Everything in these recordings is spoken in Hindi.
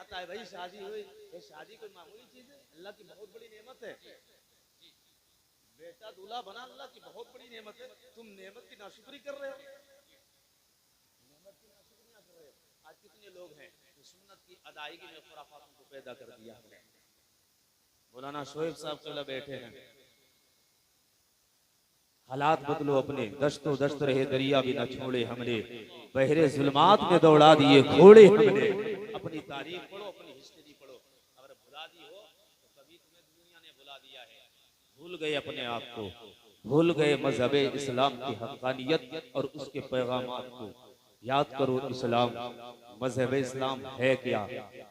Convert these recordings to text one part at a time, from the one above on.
जाता है भाई शादी हुई, ये शादी कोई मामूली चीज है, अल्लाह की बहुत बड़ी नेमत है। बेटा दूल्हा बना अल्लाह की बहुत बड़ी नेमत है, तुम नेमत की नाशुक्री कर रहे हो, नेमत की नाशुक्री ना कर रहे हो। आज कितने लोग हैं जो सुन्नत की अदायगी में खुराफातों को पैदा कर दिया है। मौलाना शोएब साहब कल बैठे हैं, हालात बदलो अपने, दस्तो दस्त रहे दरिया भी न छोड़े हमने, बहरे जुल्मात में दौड़ा दिए घोड़े हमने। अपनी तारीख पढ़ो, अपनी हिस्ट्री पढ़ो, अगर भुला दी हो तो कभी तुम्हें दुनिया ने भुला दिया है। भूल गए अपने आप को, भूल गए मजहब इस्लाम की हक़ानियत और उसके पैगामात को। याद करो इस्लाम, मजहब इस्लाम है क्या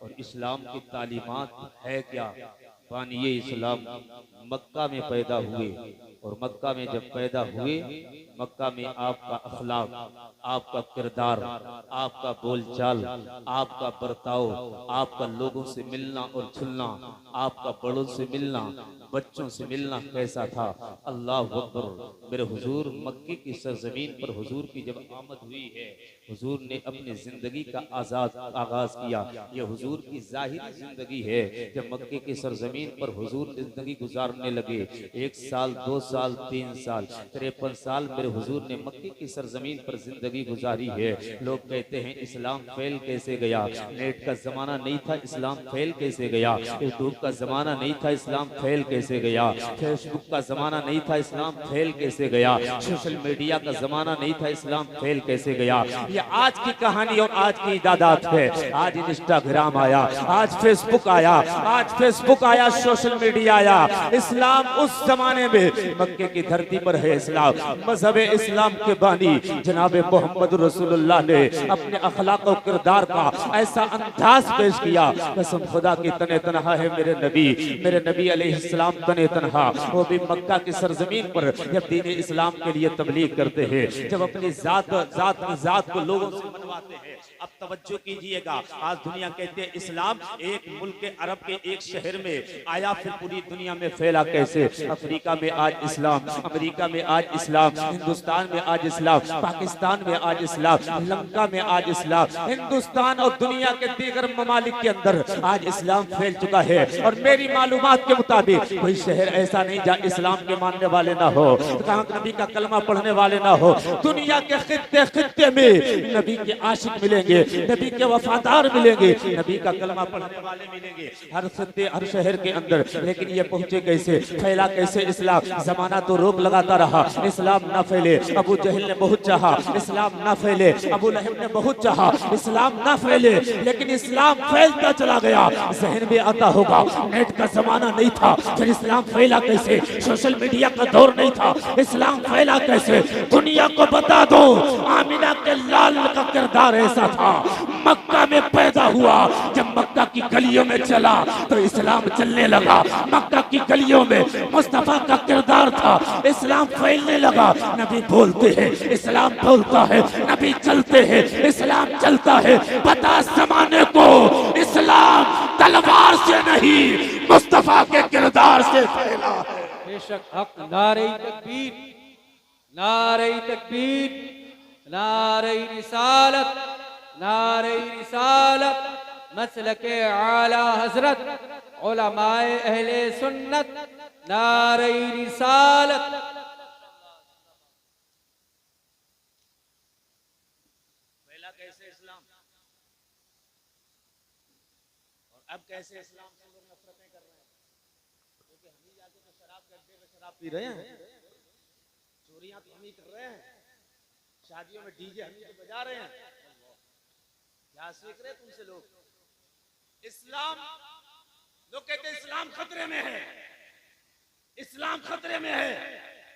और इस्लाम की तालीमात है क्या। बानिए इस्लाम मक्का में पैदा हुए और मक्का में जब पैदा हुए, मक्का में आपका अखलाक, आपका किरदार, आपका बोलचाल, आपका बर्ताव, आपका लोगों से मिलना और जुलना, आपका बड़ों से मिलना, बच्चों से मिलना कैसा था। अल्लाह अकबर। मेरे हुजूर मक्के की सरजमीन पर हुजूर की जब आमद हुई है, हुजूर ने अपनी जिंदगी का आगाज किया। ये हुजूर की जाहिरी जिंदगी है। जब मक्के की सरजमीन पर हुजूर जिंदगी गुजारने लगे, 1 साल 2 साल 3 साल 53 साल मेरे हुजूर ने मक्के की सरजमीन पर जिंदगी गुजारी है। लोग कहते हैं इस्लाम फैल कैसे गया, नेट का जमाना नहीं था इस्लाम फैल कैसे गया, यूट्यूब का जमाना नहीं था इस्लाम फैल कैसे गया, फेसबुक का जमाना नहीं था इस्लाम फैल कैसे गया, सोशल मीडिया का जमाना नहीं था इस्लाम फैल कैसे गया। ये आज की कहानी और आज की इजादात है। आज इंस्टाग्राम आया, आज फेसबुक आया, आज फेसबुक आया, सोशल मीडिया आया। इस्लाम उस जमाने में मक्के की धरती पर है। इस्लाम मजहब इस्लाम के बानी जनाब मोहम्मद रसूलुल्लाह ने अपने अखलाक और किरदार का ऐसा अंदाज पेश किया, कसम खुदा की तने तनहा है मेरे नबी अलैहिस्सलाम तने तनहा, वो भी मक्का की सरजमीन पर जब दीन इस्लाम के लिए तबलीग करते हैं, जब अपनी जात को लोगों से मनवाते हैं। अब तवज्जो कीजिएगा, आज दुनिया कहते हैं इस्लाम एक मुल्क के अरब के एक शहर में आया, फिर पूरी दुनिया में फैला कैसे। अफ्रीका में आज इस्लाम, अमेरिका में आज इस्लाम, हिंदुस्तान में आज इस्लाम, पाकिस्तान में आज इस्लाम, श्रीलंका में आज इस्लाम, हिंदुस्तान और दुनिया के दीगर ममालिक के अंदर आज इस्लाम फैल चुका है। और मेरी मालूमात के मुताबिक कोई शहर ऐसा नहीं जहाँ इस्लाम के मानने वाले ना हो, कहाँ नबी का कलमा पढ़ने वाले ना हो। दुनिया के खित्ते खित्ते में नबी के आशिक मिलेंगे, नबी के वफादार मिलेंगे, नबी का कलमा पढ़ने वाले मिलेंगे हर खित्ते हर शहर के अंदर। लेकिन ये पहुंचे कैसे, फैला कैसे इस्लाम। जमाना तो रोक लगाता रहा इस्लाम ना फैले, अबू जहल ने बहुत चाहा इस्लाम ना फैले, अबू लहब ने बहुत चाहा इस्लाम ना फैले, लेकिन इस्लाम फैलता चला गया। जहन में आता होगा नेट का जमाना नहीं था, फिर इस्लाम फैला कैसे। सोशल मीडिया का दौर नहीं था, इस्लाम फैला कैसे। दुनिया को बता दो आमिना के लाल का किरदार ऐसा था, मक्का में पैदा हुआ, जब मक्का की गलियों में चला तो इस्लाम चलने लगा। मक्का की गलियों में मुस्तफा का किरदार था, इस्लाम फैलने लगा। नबी बोलते हैं इस्लाम बोलता है, नबी चलते हैं इस्लाम चलता है। बता जमाने को इस्लाम तलवार से नहीं मुस्तफा के किरदार से फैला है। बेशक हक। नारे तकबीर, नारे तकबीर, नारे रिसालत, नारे रिसालत, मसलके आला हजरत उलमाए अहले सुन्नत, नारे रिसालत। पहला कैसे इस्लाम और अब कैसे इस्लाम से लोग नफरतें कर रहे हैं, क्योंकि हम ही जाके तो शराब के अड्डे में शराब पी रहे हैं, चोरियां तो हम ही कर रहे हैं, शादियों में डीजे हम ही तो बजा रहे हैं। क्या सीख रहे तुमसे लोग। इस्लाम, लोग कहते हैं इस्लाम खतरे में है, इस्लाम खतरे में है।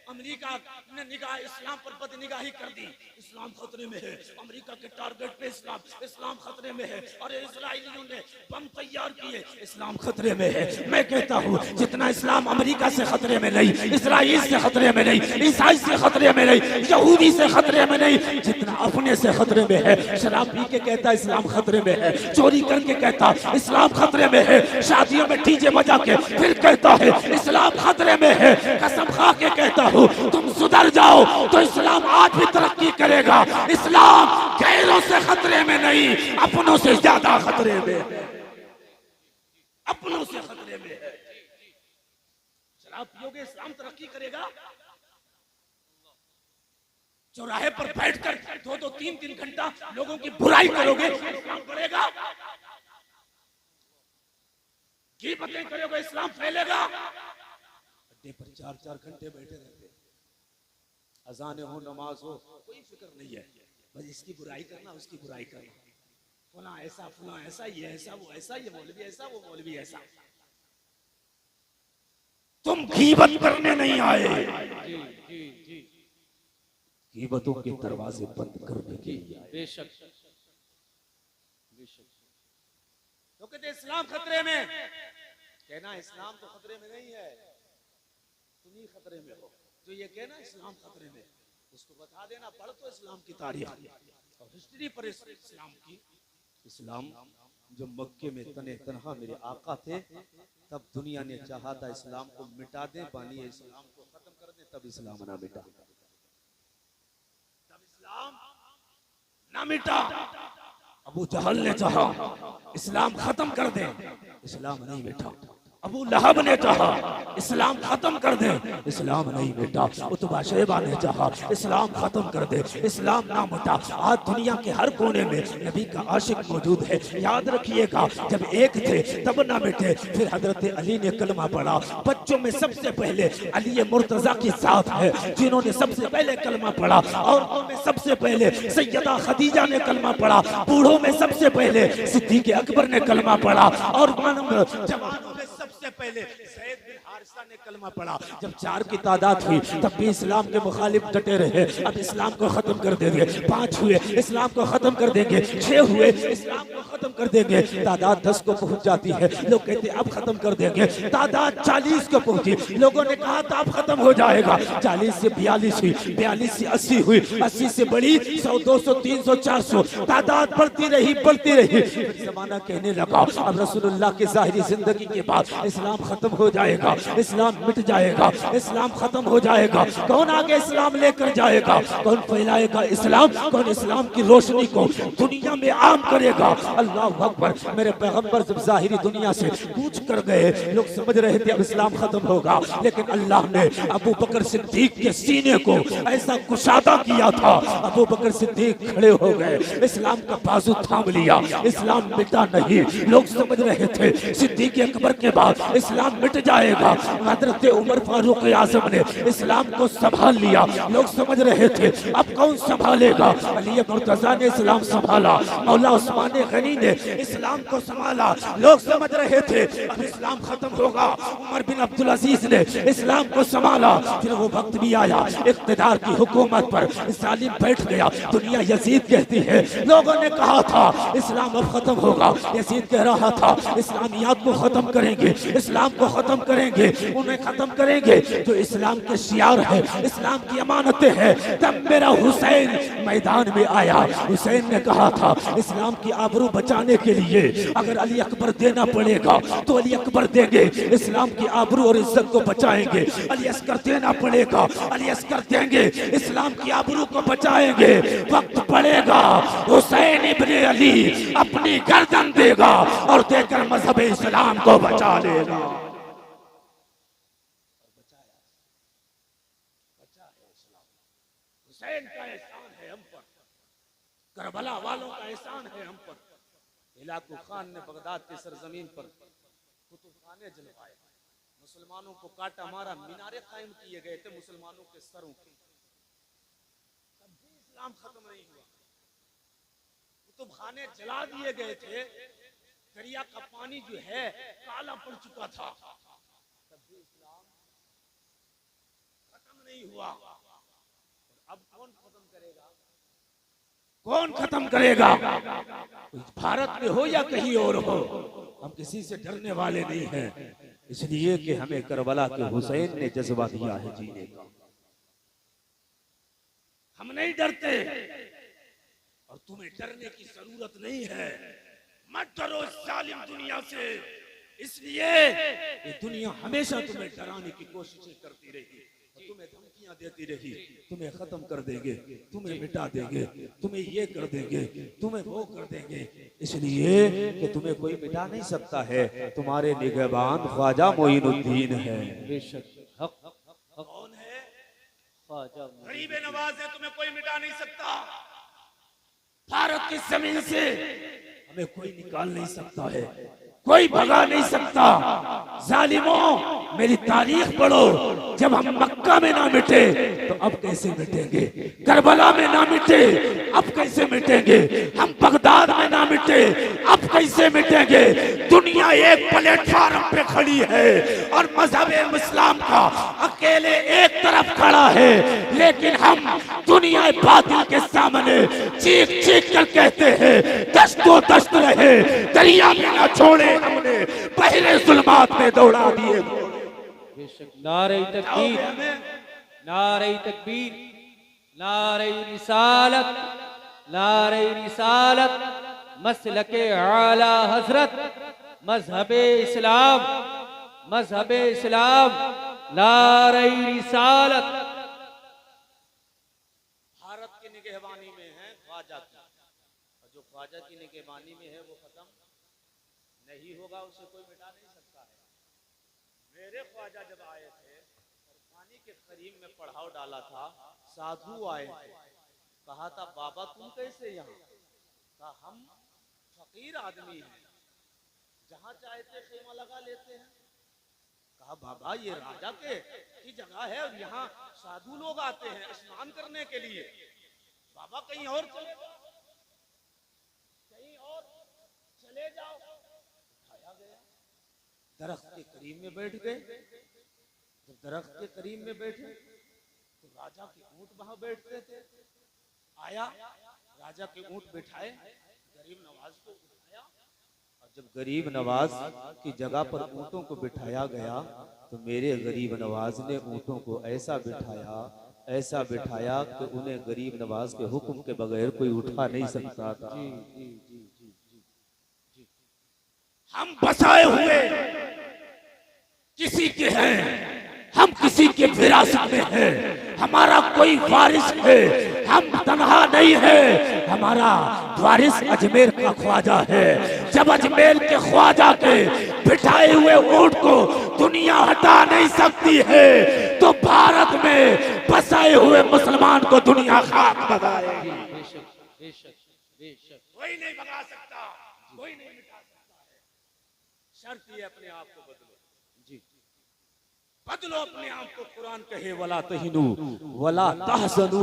अमेरिका ने निगाह इस्लाम पर बदनिगाही कर दी, इस्लाम खतरे में है। अमेरिका के टारगेट पे इस्लाम खतरे में है। और इजराइलियों ने बम तैयार किए, इस्लाम खतरे में है। मैं कहता हूँ जितना इस्लाम अमेरिका से खतरे में नहीं, इजराइल से खतरे में नहीं, ईसाई से खतरे में नहीं, यहूदी से खतरे में नहीं, जितना अपने से खतरे में है। शराब पी के कहता इस्लाम खतरे में है, चोरी करके कहता इस्लाम खतरे में है, शादियों में डीजे बजा के फिर कहता है इस्लाम खतरे में है। कसम खा के कहता हूँ तुम सुधर जाओ तो इस्लाम आज भी तरक्की करेगा। इस्लाम गैरों से खतरे में नहीं, अपनों से ज्यादा खतरे में। अपनों से खतरे में है। शराब पियोगे इस्लाम तरक्की करेगा? चौराहे पर बैठकर 2-2, 3-3 घंटा लोगों की बुराई करोगे, इस्लाम बढ़ेगा? गीबतें करोगे, इस्लाम फैलेगा? अड्डे पर 4-4 घंटे बैठे रहते, अजान हो नमाज हो कोई फिक्र नहीं है, बस इसकी बुराई करना उसकी बुराई करना, फला ऐसा, ये ऐसा, वो ऐसा, ये मौलवी ऐसा, वो मौलवी ऐसा। तुम गीबत करने नहीं आए, जी जी जी, गीबतों के दरवाजे बंद करने के लिए आए। बेशक बेशक। तो कहते इस्लाम खतरे में, कहना इस्लाम तो खतरे में नहीं है, तुम ही खतरे में हो। जो ये कहना इस्लाम खतरे में, उसको बता देना, पढ़ तो इस्लाम की तारीख और हिस्ट्री पर इस्लाम की। इस्लाम जब मक्के में तने तनहा मेरे आका थे, तब दुनिया ने चाहा था इस्लाम को मिटा दें, बानी इस्लाम को खत्म कर दें, तब इस्लाम ना मिटा, तब इस्लाम ना मिटा। अबू जहल ने चाहा इस्लाम खत्म कर दे, इस्लाम नहीं मिटा। अबू लहब ने चाहा इस्लाम खत्म कर दे, इस्लाम नहीं मिटा। उतबा शैबा ने चाहा इस्लाम खत्म कर दे, इस्लाम ना मिटा। आज दुनिया के हर कोने में नबी का आशिक मौजूद है। याद रखिएगा, जब एक थे तब ना मिटे। फिर हजरत अली ने कलमा पढ़ा, बच्चों में सबसे पहले अली मुर्तजा की साथ है जिन्होंने सबसे पहले कलमा पढ़ा। औरतों में सबसे पहले सैयदा खदीजा ने कलमा पढ़ा, बूढ़ों में सबसे पहले सिद्दीक अकबर ने कलमा पढ़ा, और जवानों में सबसे पहले ज़ैद बिन हारिसा ने कलमा पढ़ा। जब 4 की तादाद हुई तब भी इस्लाम के मुखालिफ डटे रहे, अब इस्लाम को खत्म कर देंगे। 5 हुए, इस्लाम को खत्म कर देंगे। 6 हुए, इस्लाम को खत्म कर देंगे। तादाद 10 को पहुंच जाती है, लोग कहते अब खत्म कर देंगे। तादाद 40 को पहुंची, लोगों ने कहा था अब खत्म हो जाएगा। 40 से 42 हुई, 42 से 80 हुई, 80 से बड़ी 100, 200, 300, 400, तादाद बढ़ती रही बढ़ती रही। जमाना कहने लगा अब रसूलुल्लाह की ज़ाहिरी जिंदगी के बाद इस्लाम खत्म हो जाएगा, इस्लाम मिट जाएगा, इस्लाम खत्म हो जाएगा। कौन आगे इस्लाम लेकर जाएगा, कौन फैलाएगा इस्लाम, कौन इस्लाम की रोशनी को दुनिया में आम करेगा। अल्लाह अकबर। मेरे पैगंबर जब ज़ाहिरी दुनिया से कूच कर गए, लोग समझ रहे थे अब इस्लाम खत्म होगा, लेकिन अल्लाह ने अबू बकर सिद्दीक के सीने को ऐसा कुशादा किया था, अबू बकर सिद्दीक खड़े हो गए, इस्लाम का बाजू थाम लिया। इस्लाम मिटा नहीं, लोग समझ रहे थे सिद्दीक अकबर के बाद इस्लाम मिट जाएगा, हजरत उमर फारूक आजम ने इस्लाम को संभाल लिया। लोग समझ रहे थे अब कौन संभालेगा, अली मुर्तजा ने इस्लाम संभाला, मौला उस्मान गनी ने इस्लाम को संभाला। लोग समझ रहे थे अब इस्लाम खत्म होगा, उमर बिन अब्दुल अजीज ने इस्लाम को संभाला। फिर वो वक्त भी आया, इख्तिदार की हुकूमत पर जालिम बैठ गया, दुनिया यजीद कहती है। लोगों ने कहा था इस्लाम अब खत्म होगा, यजीद कह रहा था इस्लामियात को खत्म करेंगे, इस्लाम को खत्म करेंगे, उन्हें खत्म करेंगे जो इस्लाम के शियार है, इस्लाम की अमानतें हैं। तब मेरा हुसैन मैदान में आया। हुसैन ने कहा था इस्लाम की आबरू बचाने के लिए अगर अली अकबर देना पड़ेगा तो अली अकबर देंगे, इस्लाम की आबरू और इज्जत को बचाएंगे। अली अस्कर देना पड़ेगा, अली अस्कर देंगे, इस्लाम की आबरू को बचाएंगे। वक्त पड़ेगा, हुसैन इब्ने अली अपनी गर्दन देगा और देकर मजहब इस्लाम को बचा लेगा। हुसैन का एहसान है हम पर, करबला वालों का एहसान है हम पर। इलाकू खान ने बगदाद की सरजमीन पर कुतुब खाने जलवाए, मुसलमानों को काटा मारा, मीनारे कायम किए गए थे मुसलमानों के सरों के, तब भी इस्लाम खत्म नहीं हुआ। कुतुब खाने जला दिए गए थे, दरिया का पानी जो है काला पड़ चुका था, तब भी इस्लाम खत्म नहीं हुआ। अब कौन खत्म करेगा, कौन खत्म करेगा? भारत में हो या कहीं और हो, हम किसी से डरने वाले नहीं हैं, इसलिए कि हमें करबला के हुसैन ने जज्बा दिया है जीने का। हम नहीं डरते और तुम्हें डरने की जरूरत नहीं है। मत डरो जालिम दुनिया से, इसलिए ये दुनिया हमेशा तुम्हें डराने की कोशिशें करती रही। और तुम्हें धमकियां देती रही, तुम्हें खत्म कर देंगे, तुम्हें मिटा देंगे, तुम्हें ये कर देंगे, तुम्हें वो कर देंगे, इसलिए कि तुम्हें कोई मिटा नहीं सकता है। तुम्हारे निगहबान ख्वाजा मोइनुद्दीन है। बेशक हक कौन है? ख्वाजा गरीब नवाज है, तुम्हें कोई मिटा नहीं सकता। भारत की जमीन से हमें कोई निकाल नहीं सकता है, कोई भगा नहीं सकता। जालिमों, मेरी तारीख पढ़ो, जब हम मक्का में ना मिटे तो अब कैसे मिटेंगे? करबला में ना मिटे अब कैसे मिटेंगे? हम बगदाद में ना मिटे अब कैसे मिटेंगे? दुनिया एक प्लेटफार्म पे खड़ी है और मजहब इस्लाम का अकेले एक तरफ खड़ा है, लेकिन हम दुनिया बातिल के सामने चीख चीख कर कहते हैं, दस्तो दस्त रहे, दरिया में ना छोड़े हमने, पहले जुल्मात में दौड़ा दिए। बेशक नारे तकबीर, नारे तकबीर, नारे रिसालत, नारे रिसालत, मसलके आला हजरत, मजहबे इस्लाम, मजहबे इस्लाम, नारे रिसालत। भारत की निगहबानी में है ख्वाजा की, और जो ख्वाजा की निगहबानी में है वो खत्म नहीं होगा, उसे कोई मिटा नहीं सकता है। मेरे ख्वाजा जब आए थे और पानी के करीब में पड़ाव डाला था, साधु आए थे, कहा था बाबा तुम कैसे यहाँ? कहा हम फकीर आदमी हैं, जहाँ चाहते खेमा लगा लेते हैं। कहा बाबा ये राजा के की जगह है और यहाँ साधु लोग आते हैं स्नान करने के लिए, बाबा कहीं और चले जाओ, कहीं और चले जाओ। उठाया गया, दरख्त के करीब में बैठ गए। जब दरख्त के करीब में बैठे तो राजा के ऊंट वहां बैठते थे। आया, राजा के ऊंट बिठाए, गरीब नवाज को उठाया, और जब गरीब नवाज की जगह पर ऊंटों को बिठाया गया तो मेरे गरीब नवाज ने ऊंटों को ऐसा बिठाया, ऐसा बिठाया कि उन्हें गरीब नवाज के हुक्म के बगैर कोई उठा नहीं सकता था। हम बसाए हुए किसी के हैं, हम किसी के विरासत में हैं, हमारा कोई वारिस है, हम तन्हा नहीं है, हमारा वारिस अजमेर का ख्वाजा है। जब अजमेर के ख्वाजा के बिठाए हुए ऊंट को दुनिया हटा नहीं सकती है तो भारत में बसाए हुए मुसलमान को दुनिया खाक भगाएगी। बेशक बेशक बेशक, कोई नहीं भगा सकता, कोई नहीं मिटा सकता है। शर्त ये अपने आप को बदलो, जी बदलो अपने आप को। कुरान कहे वला तहिनु वला तहजनु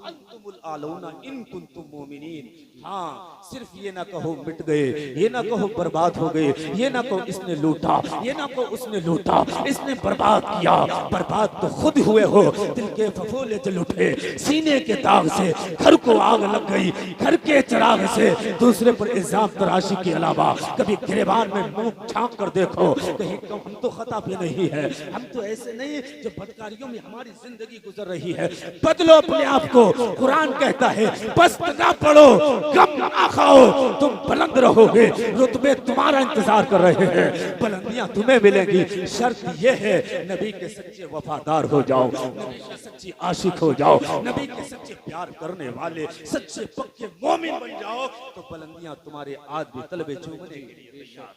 अंतुमुल आलौना इन कुंतुम मोमिनीन। हाँ, सिर्फ ये ना कहो मिट गए, ये ना कहो बर्बाद हो गए, ये ना कहो इसने लूटा, ये ना कहो उसने लूटा, इसने बर्बाद किया। बर्बाद तो खुद हुए हो, दिल के फफोले जल उठे, सीने के दाग से घर को आग लग गई, घर के चिराग से दूसरे पर इल्जाम तराशी के अलावा कभी गिरबान में मुंह झांक कर देखो, कहीं हम तो खता पे नहीं है, हम तो ऐसे नहीं जो बदकारियों में हमारी जिंदगी गुजर रही है। बदलो अपने आप को। कुरान कहता है बस ना पढ़ो, गम ना खाओ, तुम बुलंद रहोगे, रुतबे तुम्हारा इंतजार कर रहे हैं, बुलंदियां तुम्हें मिलेंगी। शर्त यह है नबी के सच्चे वफादार हो जाओ, नबी के सच्चे आशिक हो जाओ, नबी के सच्चे प्यार करने वाले सच्चे पक्के मोमिन बन जाओ, तो बुलंदियां तुम्हारे आज भी तलबे चूमने के लिए तैयार।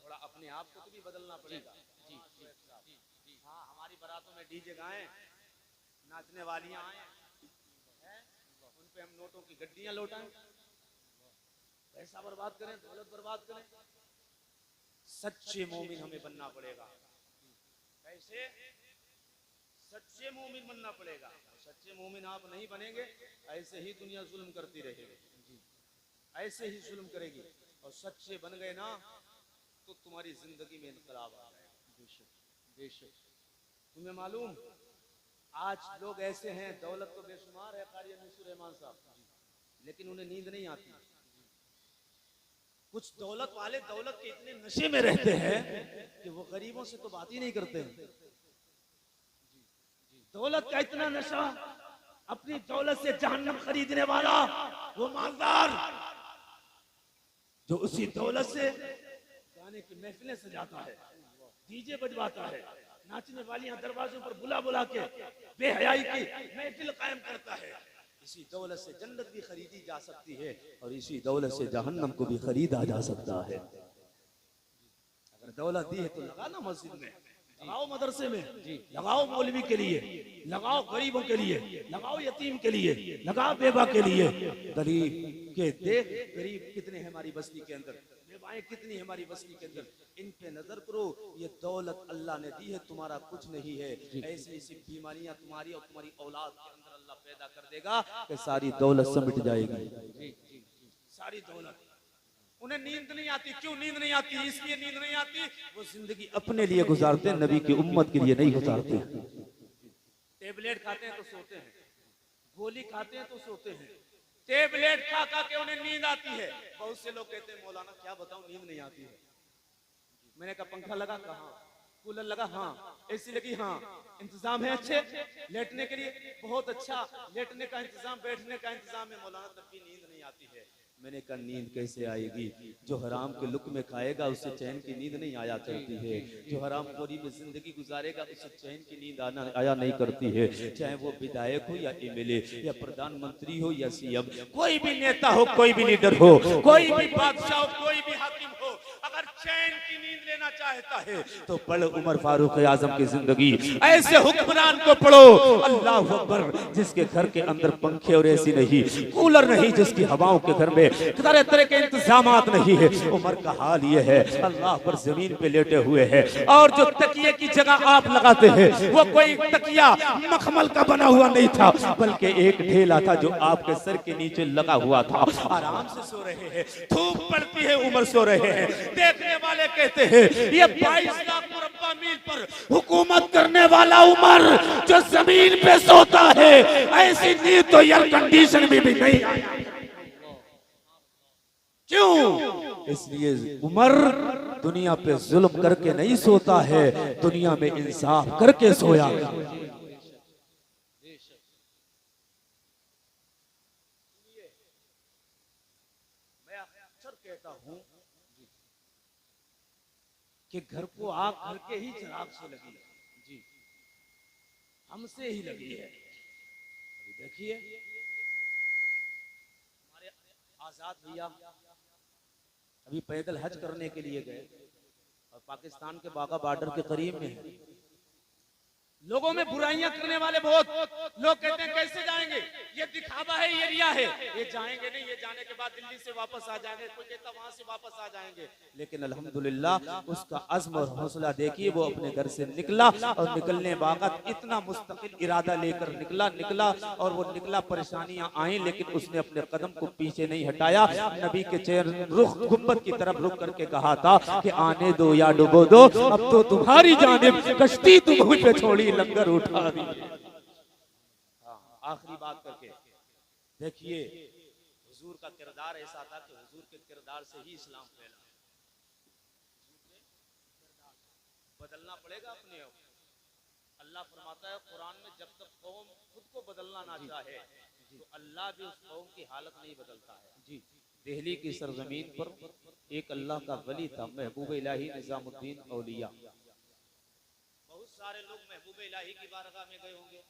थोड़ा अपने आप को भी बदलना पड़ेगा। हाँ, हमारी बारातों में डीजे गाएं, नाचने वालियां आए, उन पे हम नोटों की गड्डियां लौटाएं, पैसा बर्बाद करें, दौलत बर्बाद करें। सच्चे मोमिन हमें बनना पड़ेगा। कैसे? सच्चे मोमिन बनना पड़ेगा। सच्चे मोमिन आप नहीं बनेंगे, ऐसे ही दुनिया जुल्म करती रहेगी, ऐसे ही जुल्म करेगी। और सच्चे बन गए ना तो तुम्हारी जिंदगी में इनकलाब आ जाएगा। बेशक बेशक। तुम्हें मालूम आज लोग ऐसे हैं, दौलत तो बेशुमार है, कारी मिसुर रहमान साहब, लेकिन उन्हें नींद नहीं आती। कुछ दौलत वाले दौलत के इतने नशे में रहते हैं कि वो गरीबों से तो बात ही नहीं करते हैं। दौलत का इतना नशा, अपनी दौलत से जहन्नम खरीदने वाला वो मालदार जो उसी दौलत से गाने की महफिलें सजाता है, डीजे बजवाता है, नाचने वालियां दरवाजों पर बुला बुला के बेहयाई की महफिल कायम करता है। इसी दौलत से जन्नत भी खरीदी जा सकती है और इसी दौलत से जहन्नम को भी खरीदा जा सकता है। अगर दौलत दी है तो लगाना मस्जिद में, लगाओ मदरसे में, लगाओ मौलवी के लिए, लगाओ गरीबों के लिए, लगाओ यतीम के लिए, लगाओ बेवा के लिए। गरीब के देख, गरीब कितने हैं हमारी बस्ती के अंदर, बेवाएं कितनी है हमारी बस्ती के अंदर, इन पे नजर करो। ये दौलत अल्लाह ने दी है, तुम्हारा कुछ नहीं है। ऐसी ऐसी बीमारियां तुम्हारी और तुम्हारी औलाद के अंदर अल्लाह पैदा कर देगा कि सारी दौलत समिट जाएगी। सारी दौलत, उन्हें नींद नहीं आती। क्यों नींद नहीं आती? इसलिए नींद नहीं आती, वो जिंदगी अपने लिए गुजारते, नबी की उम्मत के लिए नहीं गुजारते। टेबलेट खाते हैं तो सोते हैं, गोली खाते हैं तो सोते हैं, टेबलेट खा खा के उन्हें नींद आती है। बहुत से लोग कहते हैं मौलाना क्या बताऊं नींद नहीं आती है। मैंने कहा पंखा लगा? कहाँ। कूलर लगा? हाँ। एसी लगी? हाँ। इंतजाम है अच्छे लेटने के लिए? बहुत अच्छा लेटने का इंतजाम, बैठने का इंतजाम है। मौलाना तब भी नींद नहीं आती है। मैंने कहा नींद कैसे आएगी? जो हराम के लुक्मे खाएगा उससे चैन की नींद नहीं आया करती है। जो हराम खोरी में जिंदगी गुजारेगा उससे चैन की नींद आया नहीं करती है। चाहे वो विधायक हो या एमएलए या प्रधानमंत्री हो या सीएम, कोई भी नेता हो, कोई भी लीडर हो, कोई भी बादशाह हो, कोई भी हाकिम हो, अगर चैन की नींद लेना चाहता है तो पढ़ उमर फारूक आजम की जिंदगी। ऐसे हुक्मरान को पढ़ो, अल्लाह अकबर, जिसके घर के अंदर पंखे और एसी नहीं, कूलर नहीं, जिसकी हवाओं के घर में तरह तरह के इंतजामात नहीं है। उमर का हाल ये है, अल्लाह पर जमीन पे लेटे हुए हैं और जो तकिए की जगह आप लगाते हैं वो कोई तकिया मखमल का बना हुआ नहीं था, बल्कि एक ढेला था जो आपके सर के नीचे लगा हुआ था। आराम से सो रहे हैं, धूप पड़ती है, उमर सो रहे हैं। देखने वाले कहते हैं ये 22 लाख मुरब्बा मील पर हुकूमत करने वाला उमर जो जमीन पे सोता है, ऐसी नींद तो एयर कंडीशन में भी नहीं आई। क्यों? इसलिए उमर दुनिया पे जुल्म करके नहीं सोता है, दुनिया में इंसाफ करके सोया। मैं अक्सर कहता हूं कि घर को आग घर के ही चिराग से लगी है जी, हमसे ही लगी है। अभी देखिए हमारे आजाद भैया अभी पैदल हज करने के लिए गए और पाकिस्तान के बागा बॉर्डर के करीब में है। लोगों में बुराइयां करने वाले बहुत लोग कहते हैं कैसे जाएंगे, ये दिखावा है, ये रिया है, ये जाएंगे नहीं, ये जाने के बाद दिल्ली से वापस आ जाएंगे, कोई कहता वहां से वापस आ जाएंगे। लेकिन अल्हम्दुलिल्लाह उसका अज़्म और हौसला देखिए, वो अपने घर से निकला और निकलने वक्त इतना मुस्तकिल इरादा लेकर निकला और वो निकला। परेशानियां आई लेकिन उसने अपने कदम को पीछे नहीं हटाया। नबी के चेहरे रुख गुंबद की तरफ रुक करके कहा था कि आने दो या डुबो दो, अब तो तुम्हारी जानिब कश्ती तुम मुझ पे छोड़ी, लंगर उठा दी। आखिरी बात करके देखिए, हुजूर का किरदार ऐसा था कि हुजूर के किरदार से ही इस्लाम फैला। बदलना पड़ेगा अपने आप। अल्लाह फरमाता है कुरान में, जब तक कौम खुद को बदलना ना चाहे तो अल्लाह भी उस कौम की हालत नहीं बदलता है जी। दिल्ली की सरजमीन पर एक अल्लाह का वली था, महबूब इलाही निजामुद्दीन औलिया। बहुत सारे लोग महबूब इलाही की बारगाह में गए होंगे,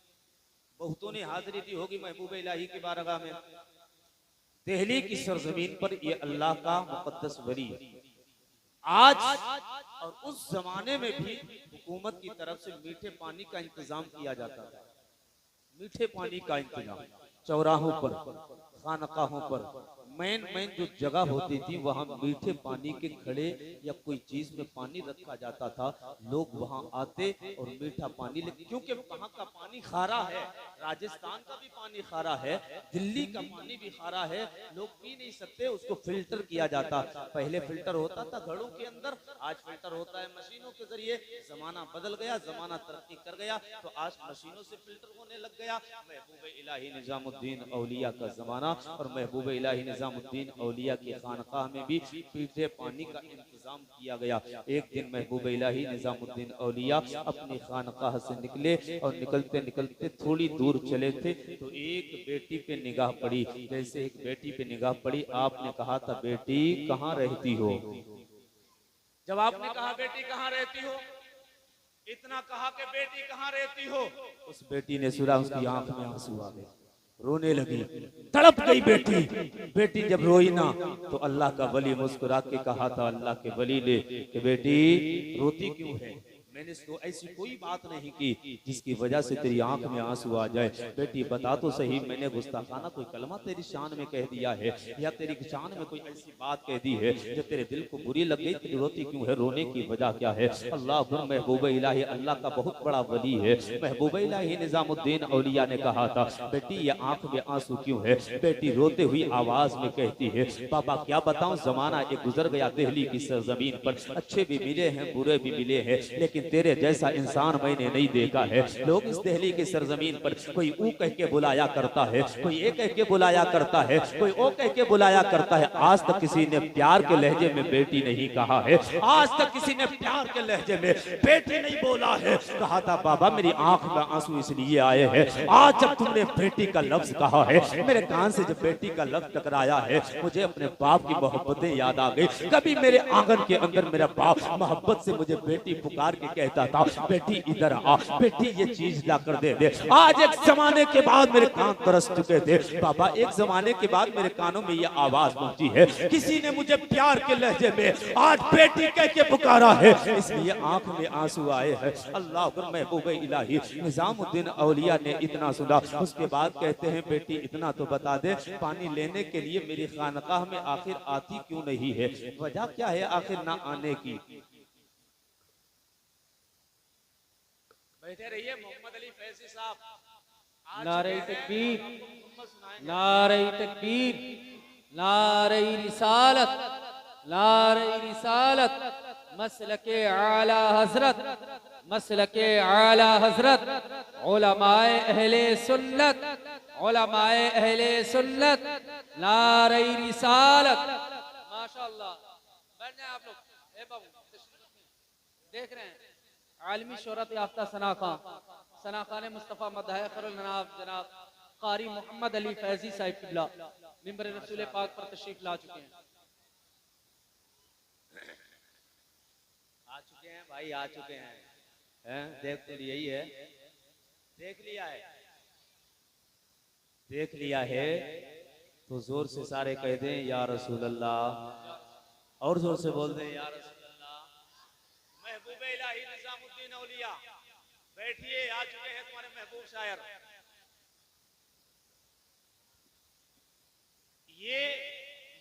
बहुतों ने हाजिरी दी होगी महबूब इलाही की बारगाह में। दिल्ली की सरजमीन पर ये अल्लाह का मुकद्दस वली आज और उस जमाने में भी हुकूमत की तरफ से मीठे पानी का इंतजाम किया जाता था। मीठे पानी का इंतजाम चौराहों पर, खानकाहों पर, मेन जो जगह होती थी वहां मीठे पानी के खड़े या कोई चीज में पानी रखा जाता था। लोग वहां आते और मीठा पानी लेते, क्योंकि वहां का पानी खारा है, राजस्थान का भी पानी खारा है, दिल्ली का पानी भी खारा है, लोग पी नहीं सकते, उसको फिल्टर किया जाता। पहले फिल्टर होता था घड़ों के अंदर, आज फिल्टर होता है मशीनों के जरिए। जमाना बदल गया, जमाना तरक्की कर गया तो आज मशीनों से फिल्टर होने लग गया। महबूब इलाही निजामुद्दीन औलिया का जमाना और महबूब इलाही निजामुद्दीन औलिया की खानकाह में भी मीठे पानी का इंतजाम किया गया। एक दिन महबूब इलाही निजामुद्दीन औलिया अपनी खानकाह से निकले और निकलते निकलते थोड़ी दूर चले थे तो एक बेटी पे निगाह पड़ी। जैसे एक बेटी पे निगाह पड़ी, आपने कहा था बेटी कहाँ रहती हो? जब आपने कहा बेटी कहाँ रहती हो, इतना कहा कि बेटी कहाँ रहती हो। उस बेटी ने सुना, उसकी आंख में आंसू आ गए, रोने लगी, तड़प गई बेटी। बेटी जब रोई ना तो अल्लाह का वली मुस्कुरा के कहा था, अल्लाह के वली ने कि बेटी रोती क्यों है। मैंने तो ऐसी कोई बात नहीं की जिसकी वजह से तेरी आंख में आंसू आ जाए। बेटी बता तो सही, मैंने गुस्ताखाना कोई कलमा तेरी शान में कह दिया है या तेरी शान में कोई ऐसी बात कह दी है जो तेरे दिल को बुरी लग गई। तेरी रोती क्यों है, रोने की वजह क्या है। अल्लाह महबूब इलाही, अल्लाह का बहुत बड़ा वली है महबूब इलाही निजामुद्दीन औलिया ने कहा था, बेटी ये आंख में आंसू क्यों है। बेटी रोते हुई आवाज में कहती है, पापा क्या बताऊं, जमाना एक गुजर गया दिल्ली की सरजमीन पर, अच्छे भी मिले हैं बुरे भी मिले हैं, लेकिन तेरे जैसा इंसान मैंने नहीं देखा है। लोग इस दिल्ली की सरजमीन पर कोई ऊ कह के बुलाया करता है, कोई ए कह के बुलाया करता है, कोई ओ कह के बुलाया करता है। आज तक किसी ने प्यार के लहजे में बेटी नहीं कहा है, आज तक किसी ने प्यार के लहजे में बेटी नहीं बोला है। कहा था बाबा मेरी आंख में आंसू इसलिए आए हैं, आज जब तुमने बेटी का लफ्ज कहा है, मेरे कान से जब बेटी का लफ्ज टकराया है, मुझे अपने बाप की मोहब्बतें याद आ गई। कभी मेरे आंगन के अंदर मेरा बाप मोहब्बत से मुझे बेटी पुकार के कहता था, बेटी इधर आ, बेटी ये चीज ला कर दे दे। आज एक जमाने के बाद मेरे कान तरस चुके थे बाबा, एक जमाने के बाद मेरे कानों में ये आवाज पहुंची है, किसी ने मुझे प्यार के लहजे में आज बेटी कह के पुकारा है, इसलिए आंख में आंसू आए हैं। अल्लाह महबूब इलाही निजामुद्दीन औलिया ने इतना सुना, उसके बाद कहते हैं बेटी इतना तो बता दे, पानी लेने के लिए मेरी खानकाह में आखिर आती क्यों नहीं है, वजह क्या है आखिर ना आने की। बैठे रहिए मोहम्मद अली फैजी साहब। नारे तकबीर, नारे तकबीर, नारे रिसालत, नारे रिसालत, मसलके आला हजरत, मसलके आला हजरत, उलमाए अहले सुन्नत, उलमाए अहले सुन्नत, नारे रिसालत। माशाअल्लाह, बैठ जाए आप लोग। ए बाबू देख रहे हैं आलमी शोहरत याफ्ता सना खान मुस्तफ़ा मदह खरुल जनाब जनाब कारी मोहम्मद अली फैजी साहिब किबला मिंबर रसूल पाक पर तशरीफ ला चुके हैं। आ चुके हैं भाई, आ चुके हैं, देख तो यही है, देख लिया है, देख लिया है तो जोर से सारे कह दें या रसूल अल्लाह, और जोर से बोल दें या रसूल अल्लाह। महबूब इलाही निजामुद्दीन औलिया बैठिए, आ चुके हैं तुम्हारे महबूब शायर। ये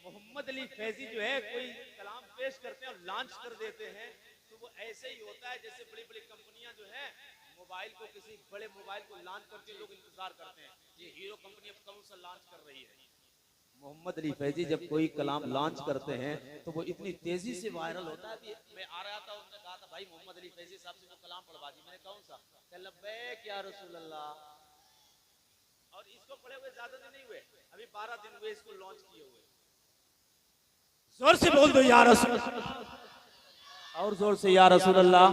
मोहम्मद अली फैजी जो है कोई कलाम पेश करते हैं और लॉन्च कर देते हैं तो वो ऐसे ही होता है जैसे बड़ी बड़ी कंपनियां जो है मोबाइल को, किसी बड़े मोबाइल को लॉन्च करते हैं, लोग इंतजार करते हैं, ये हीरो कंपनी अब कौन सा लॉन्च कर रही है। मोहम्मद अली फैजी जब कोई कलाम लॉन्च करते हैं तो वो इतनी तेजी से वायरल होता है। मैं आ रहा था, उन्होंने कहा था भाई मोहम्मद अली फैजी साहब से वो कलाम पढ़वा दी। मैंने कौन सा, लब्बैक या रसूल अल्लाह। और इसको पढ़े हुए ज्यादा दिन नहीं हुए, अभी 12 दिन हुए इसको लॉन्च किए हुए। जोर से बोल दो या रसूल अल्लाह, और जोर से या रसूल अल्लाह,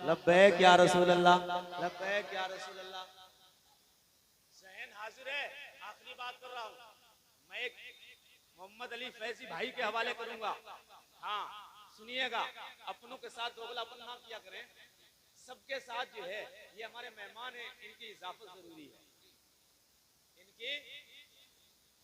लब्बैक या रसूल अल्लाह, लब्बैक या रसूल अल्लाह। जहन हाजिर है, आखिरी बात कर रहा हूं मैं, एक मोहम्मद अली फैजी भाई के हवाले करूंगा। हाँ सुनिएगा, अपनों के साथ दोगलापन ना किया करें, सबके साथ जो है ये हमारे मेहमान हैं, इनकी इजाफत जरूरी है, इनकी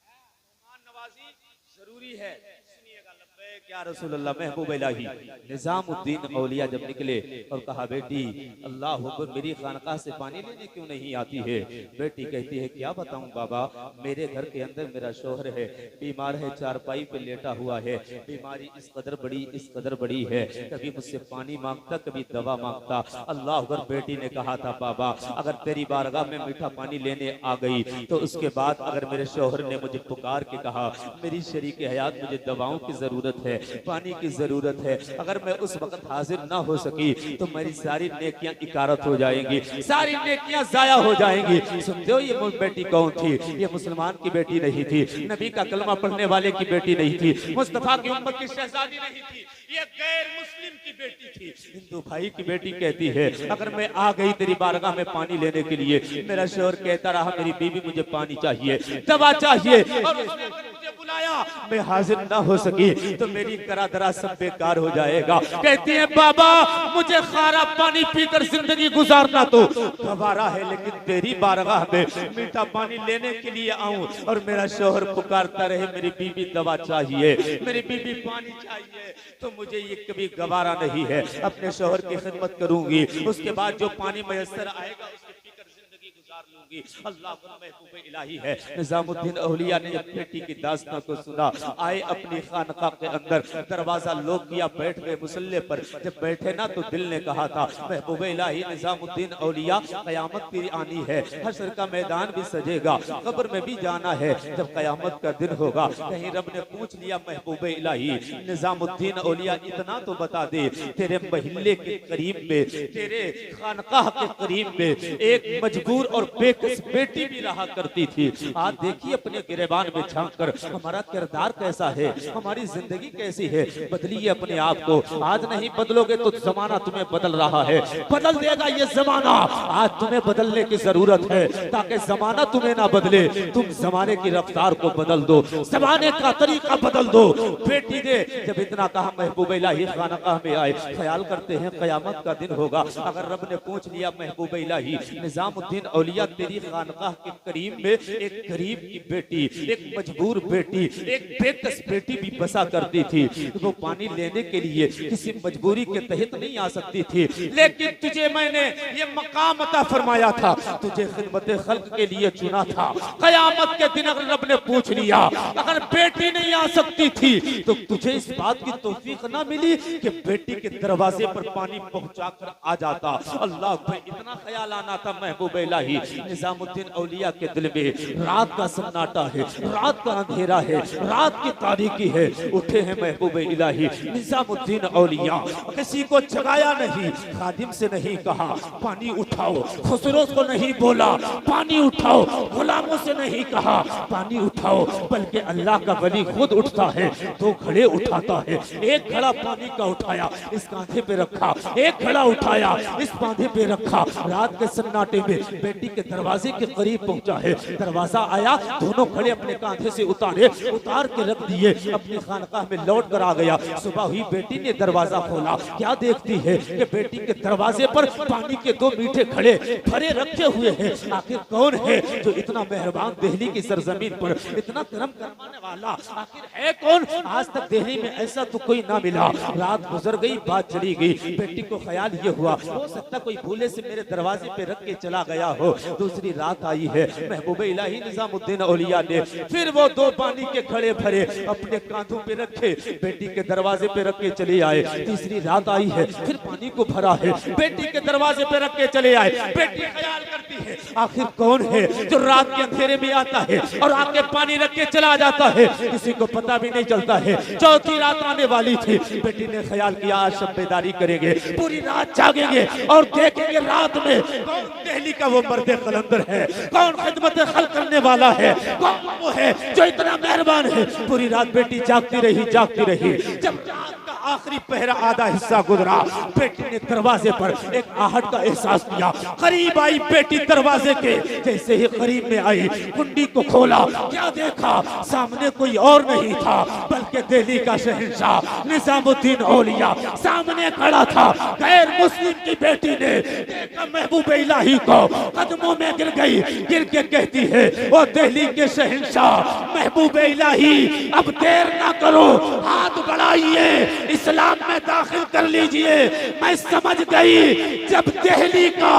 मेहमान नवाजी जरूरी है। सुनिएगा, लब्बैक या रसूल अल्लाह। महबूब इलाही निजामुद्दीन औलिया जब निकले और कहा बेटी अल्लाह हुक्म, मेरी खानकाह से पानी लेने क्यों नहीं आती है। बेटी कहती है क्या बताऊं बाबा, मेरे घर के अंदर मेरा शोहर है, बीमार है, चारपाई पे लेटा हुआ है, बीमारी इस कदर बड़ी है, कभी मुझसे पानी मांगता, कभी दवा मांगता। अल्लाह अकबर। बेटी ने कहा था बाबा अगर तेरी बारगाह में मीठा पानी लेने आ गई तो उसके बाद अगर मेरे शोहर ने मुझे पुकार के कहा मेरी शरीक हयात, मुझे दवाओं की जरूरत है, पानी की जरूरत है, अगर मैं उस वक्त हाजिर ना हो सकी तो मेरी सारी नेकियां इकारत हो जाएंगी, सारी नेकियां जाया हो जाएंगी। सुनते हो ये बेटी कौन थी, ये मुसलमान की बेटी नहीं थी, नबी का कलमा पढ़ने वाले की बेटी नहीं थी, मुस्तफा की उम्मत की शहजादी नहीं थी, ये गैर मुस्लिम की बेटी थी, हिंदू भाई की बेटी। कहती है अगर मैं आ गई तेरी बारगाह में पानी लेने के लिए, मेरा शोहर कहता रहा मेरी बीवी मुझे पानी चाहिए, दवा चाहिए, और उसने मुझे बुलाया, मैं हाजिर ना हो सकी तो मेरी करा दरा सब बेकार हो जाएगा। कहती है बाबा मुझे खारा पानी पीकर जिंदगी गुजारना तो गवारा है, लेकिन तेरी बारगाह में मीठा पानी लेने के लिए आऊं और मेरा शोहर पुकारता रहे मेरी बीबी दवा चाहिए, मेरी बीबी पानी चाहिए, तो मुझे ये कभी गवारा नहीं है। अपने शोहर की खिदमत करूंगी, उसके बाद जो पानी मयसर आएगा उसके पीकर जिंदगी गुजार लूंगी। अल्लाह का महबूब इलाही है। निजामुद्दीन औलिया ने जब बेटी की दास्तां को सुना, आए अपनी खानका के अंदर, दरवाजा लॉक किया, बैठ गए मुसल्ले पर। जब बैठे ना तो दिल ने कहा था महबूब इलाही निजामुद्दीन औलिया कयामत तेरी आनी है, हश्र का मैदान भी सजेगा, कब्र में भी जाना है जब कयामत का दिन होगा। कहीं रब ने पूछ लिया महबूब इलाही निजामुद्दीन औलिया इतना तो बता दे, तेरे महल्ले के करीब में, तेरे खानकाह के करीब में एक मजबूर और बेकस बेटी भी रहा करती थी। आज देखिए अपने गिरेबान में झांक कर हमारा किरदार कैसा है, हमारी जिंदगी कैसी है। बदलिए अपने आप को, आज नहीं बदलोगे तो जमाना तुम्हें बदल रहा है, बदल देगा ये जमाना। आज तुम्हें बदलने की जरूरत है ताकि जमाना तुम्हें ना बदले, तुम जमाने की रफ्तार को बदल दो, जमाने का तरीका बदल दो। बेटी ने जब इतना कहा महबूब इलाही खानकाह में आए, ख्याल करते हैं कयामत का दिन होगा। अगर रब ने पूछ लिया महबूब इलाही निजामुद्दीन औलिया तेरी खानकाह के करीब में एक गरीब की बेटी, एक मजबूर बेटी, एक बेकस बेटी भी बसा करती थी, वो पानी लेने के लिए किसी मजबूरी के तहत नहीं आ सकती थी, लेकिन तुझे मैंने ये मकाम अता फरमाया था, तुझे खिदमत खल्क के लिए चुना था। कयामत के दिन अगर रब ने पूछ लिया अगर बेटी नहीं आ सकती थी तो तुझे इस बात की तौफीक ना मिली कि बेटी के दरवाजे पर पानी पहुंचा कर आ जाता। अल्लाह भाई इतना ख्याल आना था महबूब इलाही निजामुद्दीन औलिया के दिल में। रात का सन्नाटा है, रात का अंधेरा है, रात की तारीकी है, उठे हैं महबूब इलाही निजामुद्दीन औलिया। किसी को जगाया नहीं, खादिम से नहीं कहा पानी उठाओ, खुसरो को नहीं बोला पानी उठाओ, गुलामों से नहीं कहा पानी उठाओ, बल्कि अल्लाह का वली खुद उठता है, दो घड़े उठाता है। एक घड़ा पानी का उठाया, इस कांधे पे रखा, एक घड़ा उठाया, इस कांधे पे रखा। रात के सन्नाटे में बेटी के दरवाजे के करीब पहुंचा है, दरवाजा आया, दोनों खड़े अपने कांधे से उतारे, उतार के रख दिए, अपनी खानकाह में लौट कर आ गया। सुबह हुई, बेटी ने दरवाजा खोला, क्या देखती है कि बेटी के दरवाजे पर पानी के दो मीठे घड़े भरे रखे हुए हैं। आखिर कौन है जो इतना मेहरबान दिल्ली की सरजमीन पर इतना करम करवाने वाला, आखिर है कौन? आज तक दिल्ली में ऐसा तो कोई ना मिला। रात गुजर गई, बात चली गई, बेटी को ख्याल ये हुआ हो सकता कोई भूले से मेरे दरवाजे पे रख के चला गया हो। दूसरी रात आई है, महबूब इलाही निजामुद्दीन औलिया ने फिर वो दो पानी के घड़े भरे अपने कांधों पे रखे, बेटी के दरवाजे पे रख के चले आए। तीसरी रात आई है, फिर पानी को भरा है, बेटी के दरवाजे पे रख के चले आए। बेटी ख्याल करती है आखिर कौन है जो रात के अंधेरे में आता है और आके पानी रख के चला जाता है, किसी को पता भी नहीं चलता है। चौथी रात आने वाली थी, बेटी ने ख्याल किया आज शब्बेदारी करेंगे, पूरी रात जागेंगे और देखेंगे रात में कौन दिल्ली का वो मर्द कलंदर है, कौन खिदमत खल्क करने वाला है, कौन वो है जो इतना मेहरबान है। पूरी रात बेटी जागती रही, जागती रही। जब रात का आखिरी पहरा आधा हिस्सा गुजरा, बेटी ने दरवाजे पर एक आहट का एहसास किया। करीब आई बेटी दरवाजे के, जैसे ही करीब में आई कुंडी को खोला, क्या देखा? सामने कोई और नहीं था बल्कि दिल्ली का शहंशाह निजामुद्दीन औलिया सामने खड़ा था। गैर मुस्लिम की बेटी ने देखा महबूब इलाही को, कदमों में गिर गई, गिर के कहती है वो दिल्ली के शहंशाह महबूब इलाही अब देर ना करो, हाथ बढ़ाइए, इस्लाम में दाखिल कर लीजिए। मैं समझ गई जब दिल्ली का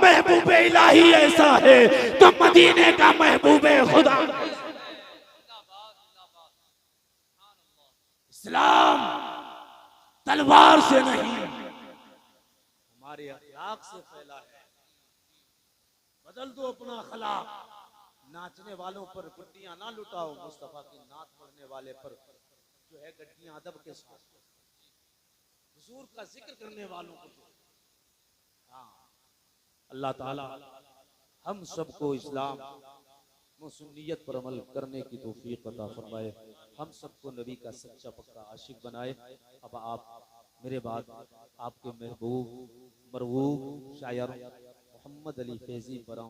महबूब इलाही ऐसा है तो मदीने का महबूब खुदा। इस्लाम तलवार से नहीं हमारे अखलाक से फैला है। बदल दो अपना अखलाक। नाचने वालों पर गुड्डियां ना लुटाओ, मुस्तफा की नात पढ़ने वाले पर जो है गड्डियां अदब के साथ, हुजूर का जिक्र करने वालों को। हाँ, अल्लाह ताला हम सबको इस्लाम व सुन्नियत पर अमल करने की तौफीक अता फरमाए, हम सबको नबी का सच्चा पक्का आशिक बनाए। अब आप मेरे बाद आपके महबूब मरवूब शायर मोहम्मद अली फैजी बराऊं